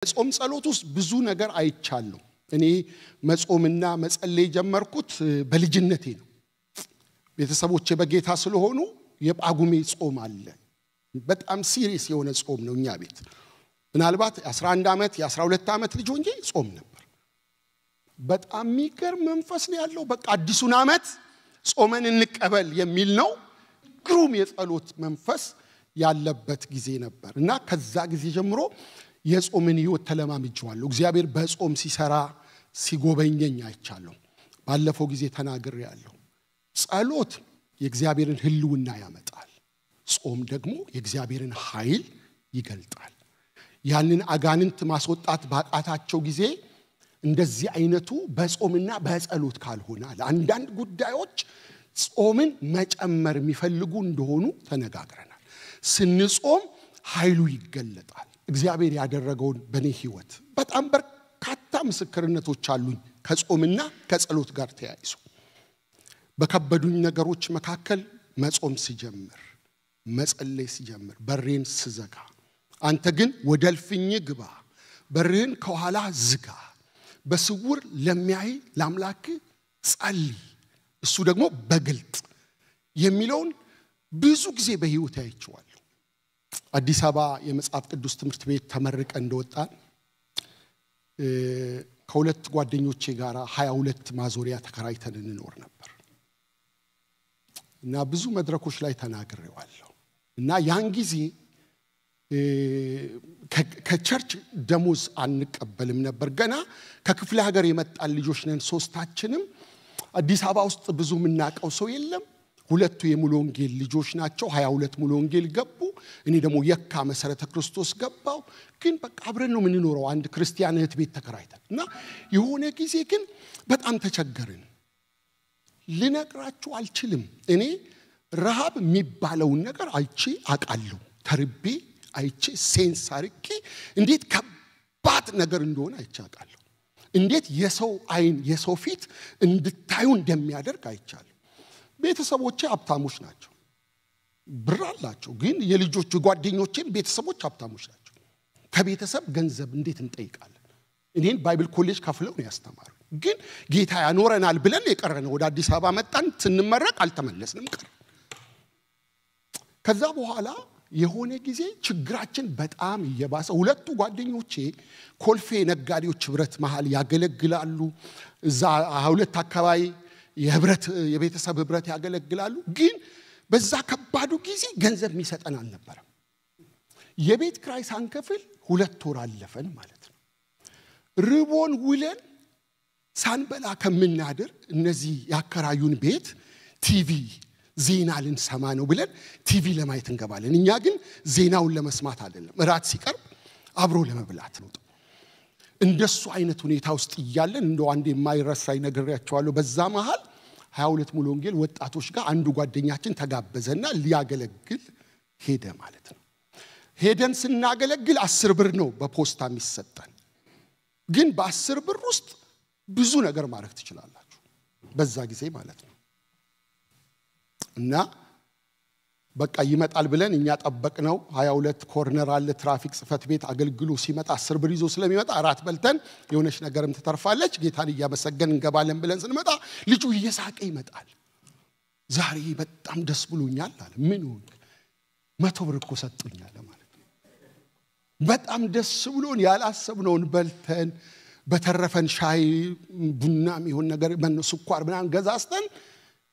ጾም ጸሎት ውስጥ ብዙ ነገር አይቻለሁ እኔ መጾምና መጸለይ ጀመርኩት በልጅነቴ ነው ቤተሰቦቼ በጌታ ስለሆኑ የጳጉሜ ጾም አለ በጣም ሲሪየስ የሆነ ጾም ነው እኛ ቤት ምናልባት 11 አመት የ12 አመት ልጅ ሆኜ ጾም ነበር በጣም የሚገርም መንፈስ ነው ያለው በቃ አዲሱን አመት ጾመን እንቀበል የሚል ነው ግሩም የጸሎት መንፈስ ያለበት ጊዜ ነበር እና ከዛ ጊዜ ጀምሮ የጾምን ህይወት ተለማምጄዋለሁ እግዚአብሔር በጾም ሲሰራ ሲጎበኘኝ አይቻለሁ ባለፈው ጊዜ ተናግሬያለሁ ጸሎት የእግዚአብሔርን ህልውና ያመጣል ጾም ደግሞ የእግዚአብሔርን ኃይል ይገልጣል ያንን አጋንንት ማስወጣት ባቃታቸው ጊዜ እንደዚህ አይነቱ በጾምና በጸሎት ካልሆነ አንዳንድ ጉዳዮች ጾምን መጨመር የሚፈልጉ እንደሆኑ ተነጋግረናል ስንጾም ኃይሉ ይገለጣል እግዚአብሔር ያደረገውን በኔ ህይወት በጣም በርካታ ምስክርነቶች አሉኝ ከጾምና ከጸሎት ጋር ተያይዞ በከበዱኝ ነገሮች መካከል መጾም ሲጀምር መጸለይ ሲጀምር በሬን ስዘጋ አንተ ግን ወደልፍኝ ግባ በሬን ከኋላ ዝጋ በስውር ለሚያይ ለአምላክ ጸልይ እሱ ደግሞ በግልጥ የሚለውን ብዙ ጊዜ በህይወት አይቼዋለሁ አዲስ አበባ የመጽሐፍ ቅዱስ ትምህርት ቤት ተመርቀ እንደወጣን ከሁለት ጓደኞቼ ጋር 22 ማዞሪያ ተከራይተን እንኖር ነበር እና ብዙ መድረኮች ላይ ተናግሬዋለሁ እና ያን ጊዜ ከቸርች ደሞዝ አንቀበልም ነበር ገና ከክፍለ ሀገር የመጣን ልጆች ነን ሶስታችንም አዲስ አበባ ውስጥ ብዙ ምናቀው ሰው የለም ሁለቱ የሙሉ ወንጌል ልጆች ናቸው 22 ሙሉ ወንጌል ገቡ እኔ ደግሞ የካ መሰረተ ክርስቶስ ገባው ግን በቃ አብረን ነው ምንኖረው አንድ ክርስቲያን እህት ቤት ተከራይተን እና የሆነ ጊዜ ግን በጣም ተቸገርን ልነግራችሁ አልችልም እኔ ረሃብ የሚባለው ነገር አይቼ አቃለሁ ተርቤ አይቼ ሴንስ አርቄ እንዴት ከባድ ነገር እንደሆነ አይቼ አቃለሁ እንዴት የሰው አይን የሰው ፊት እንድታዩ እንደሚያደርግ አይቻለሁ ቤተሰቦቼ ሀብታሞች ናቸው ብር አላቸው ግን የልጆቹ ጓደኞቼም ቤተሰቦች ሀብታሞች ናቸው ከቤተሰብ ገንዘብ እንዴት እንጠይቃለን እኔን ባይብል ኮሌጅ ከፍለው ነው ያስተማሩ ግን ጌታ ያኖረናል ብለን የቀረነው ወደ አዲስ አበባ መጣን ስንመረቅ አልተመለስንም ቀር ከዛ በኋላ የሆነ ጊዜ ችግራችን በጣም እየባሰ ሁለቱ ጓደኞቼ ኮልፌ ነጋዴዎች ህብረት መሃል ያገለግላሉ እዛ 22 አካባቢ የቤተሰብ ህብረት ያገለግላሉ ግን በዛ ከባዱ ጊዜ ገንዘብ የሚሰጠን አልነበረም የቤት ክራይ ሳንከፍል 2 ወር አለፈን ማለት ነው ርቦን ውለን ሳንበላ ከምናድር እነዚህ ያከራዩን ቤት ቲቪ ዜና ልንሰማ ነው ብለን ቲቪ ለማየት እንገባለን እኛ ግን ዜናውን ለመስማት አይደለም እራት ሲቀርብ አብሮ ለመብላት ነው እንደሱ አይነት ሁኔታ ውስጥ ይያለን እንደው አንዴ የማይረሳይ ነገርያቸዋለሁ በዛ መሃል 22 ሙሉ ወንጌል ወጣቶች ጋር አንዱ ጓደኛችን ተጋበዘና ሊያገለግል ሄደ ማለት ነው ሄደን ስናገለግል 10 ብር ነው በፖስታ የሚሰጠን ግን በ10 ብር ውስጥ ብዙ ነገር ማድረግ ትችላላችሁ በዛ ጊዜ ማለት ነው እና በቃ ይመጣል ብለን እኛ ጠበቅነው 22 ኮርነር አለ ትራፊክ ጽፈት ቤት አገልግሎ ሲመጣ 10 ብር ይዞ ስለሚመጣ አራት በልተን የሆነች ነገርም ተተርፋለች ጌታን ያመሰገን እንገባለን ብለን ስንመጣ ልጁ እየሳቀ ይመጣል ዛሬ በጣም ደስ ብሎኛል አለ ምን ሆነ 100 ብር እኮ ሰጥቶኛል ማለት ነው በጣም ደስ ብሎን ያላሰብነውን በልተን በተረፈን ሻይ ቡናም ይሁን ነገር ስኳር ምናምን ገዛስተን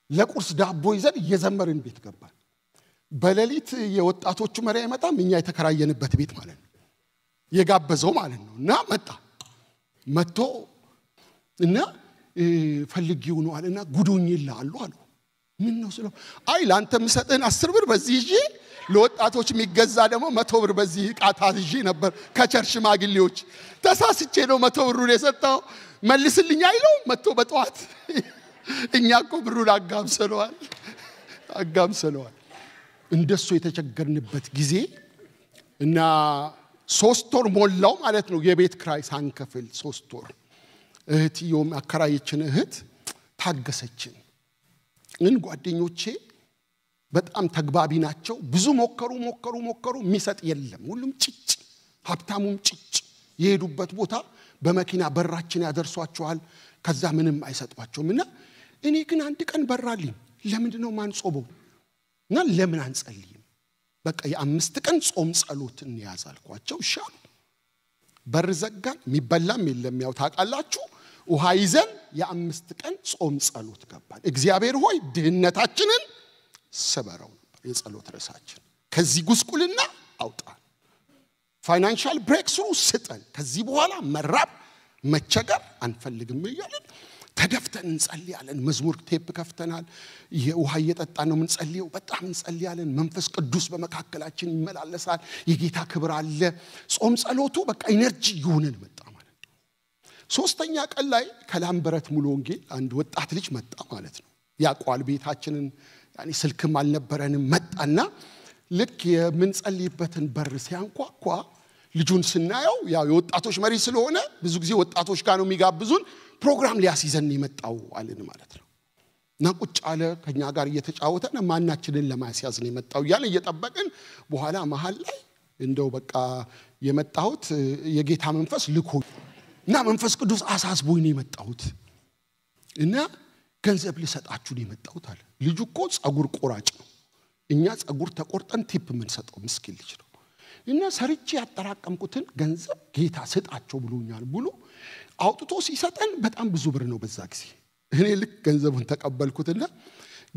ለቁርስ ዳቦ ይዘን እየዘመርን ቤት ገባን በሌሊት የወጣቶቹ መሪያ ይመጣም እኛ የተከራየንበት ቤት ማለት ነው የጋበዘው ማለት ነው እና መጥቶ እና ፈልጊው ነው አለና ጉዶኝ ይላሉ አሉ ምን ነው ስለው አይ ላንተ ምሰጠን 10 ብር በዚህ ይዤ ለወጣቶች የሚገዛ ደግሞ 100 ብር በዚህ ቃታ ይዤ ነበር ከቸርች ማግሌዎች ተሳስቼ ነው 100 ብሩን የሰጠው መልስልኝ አይለው መጥቶ በጧት እኛ እኮ ብሩን አጋምሰነዋል እንደሱ የተቸገርንበት ጊዜ እና 3 ወር ሞላው ማለት ነው የቤት ክራይ ሳንከፍል 3 ወር እህትዮም አከራየችን እህት ታገሰችን ግን ጓደኞቼ በጣም ተግባቢ ናቸው ብዙ ሞከሩ የሚሰጥ የለም ሁሉም ጭጭ ሀብታሙም ጭጭ የሄዱበት ቦታ በመኪና በራችን ያደርሷቸዋል ከዛ ምንም አይሰጧቸውምና እኔ ግን አንድ ቀን በራልኝ ለምንድነው ማንጾበው እና ለምን አንጸልይም በቃ የ5 ቀን ጾም ጸሎት እንያዛልኳቸው ሻል በር ዘጋን የሚበላም የለም ያው ታቃላችሁ ውሃ ይዘን የ5 ቀን ጾም ጸሎት ገባን እግዚአብሔር ሆይ ድህነታችንን ሰበረው የጸሎት ርዕሳችን ከዚህ ጉስቁልና አውጣን ፋይናንሻል ብሬክስሩ ስጠን ከዚህ በኋላ መራብ መቸገር አንፈልግም ይያለን ተደፍተን እንጸልያለን መዝሙር ቴፕ ከፍተናል የውሃ እየጠጣን ነው እንጸልየው በጣም እንጸልያለን መንፈስ ቅዱስ በመካከላችን ይመላለሳል የጌታ ክብር አለ ጾም ጸሎቱ በቃ ኢነርጂ ይሆነን መጣ ማለት ነው ሶስተኛ ቀን ላይ ከላምበረት ሙሉ ወንጌል አንድ ወጣት ልጅ መጣ ማለት ነው ያቋል ቤታችንን ያኒ ስልክም አልነበረንም መጣና ልክ የምንጸልይበትን በር ሲያንኳኳ ልጁን ስናየው ያው የወጣቶች መሪ ስለሆነ ብዙ ጊዜ ወጣቶች ጋር ነው የሚጋብዙን ፕሮግራም ሊያስይዘን ይመጣው አለን ማለት ነው እና ቁጭ አለ ከኛ ጋር እየተጫወተና ማናችንን ለማስያዝ ነው የመጣው ያለ እየጠበቅን በኋላ መሃል ላይ እንደው በቃ የመጣሁት የጌታ መንፈስ ልኮና መንፈስ ቅዱስ አሳስቦኝ ነው የመጣሁት እና ገንዘብ ልሰጣችሁ ነው የመጣሁት አለ ልጁ እኮ ጸጉር ቆራጭ ነው እኛ ጸጉር ተቆርጠን ቲፕ ምን ሰጠው ምስኪን ልጅ ነው እና ሰርቼ ያጠራቀምኩትን ገንዘብ ጌታ ሰጣቸው ብሎኛል ብሎ አውጥቶ ሲሰጠን በጣም ብዙ ብር ነው በዛ ጊዜ እኔ ልክ ገንዘቡን ተቀበልኩትና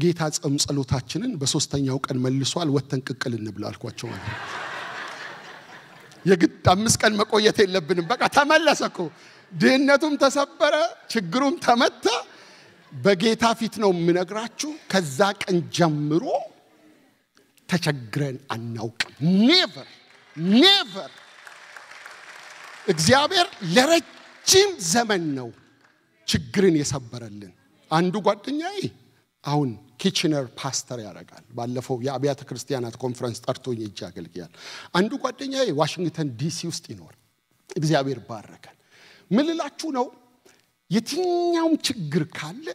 ጌታ ጾም ጸሎታችንን በሶስተኛው ቀን መልሷል ወተን ቅቅል እንብላልኳቸው ማለት የግድ 5 ቀን መቆየት የለብንም በቃ ተመለሰኮ ድህነቱም ተሰበረ ችግሩም ተመታ በጌታ ፊት ነው ምነግራችሁ ከዛ ቀን ጀምሮ ተቸግረን አናውቅም ኔቨር እግዚአብሔር ለረጅም ዘመን ነው ችግርን የሰበረልን አንዱ ጓደኛዬ አሁን ኪችነር ፓስተር ያረጋል ባለፈው የአብያተ ክርስቲያናት ኮንፈረንስ ጠርቶኝ እጅ ያገልግያል አንዱ ጓደኛዬ ዋሽንግተን ዲሲ ውስጥ ይኖር እግዚአብሔር ባረከን ምን ልላችሁ ነው የትኛውም ችግር ካለ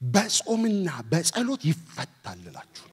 በጾምና በጸሎት ይፈታልላችሁ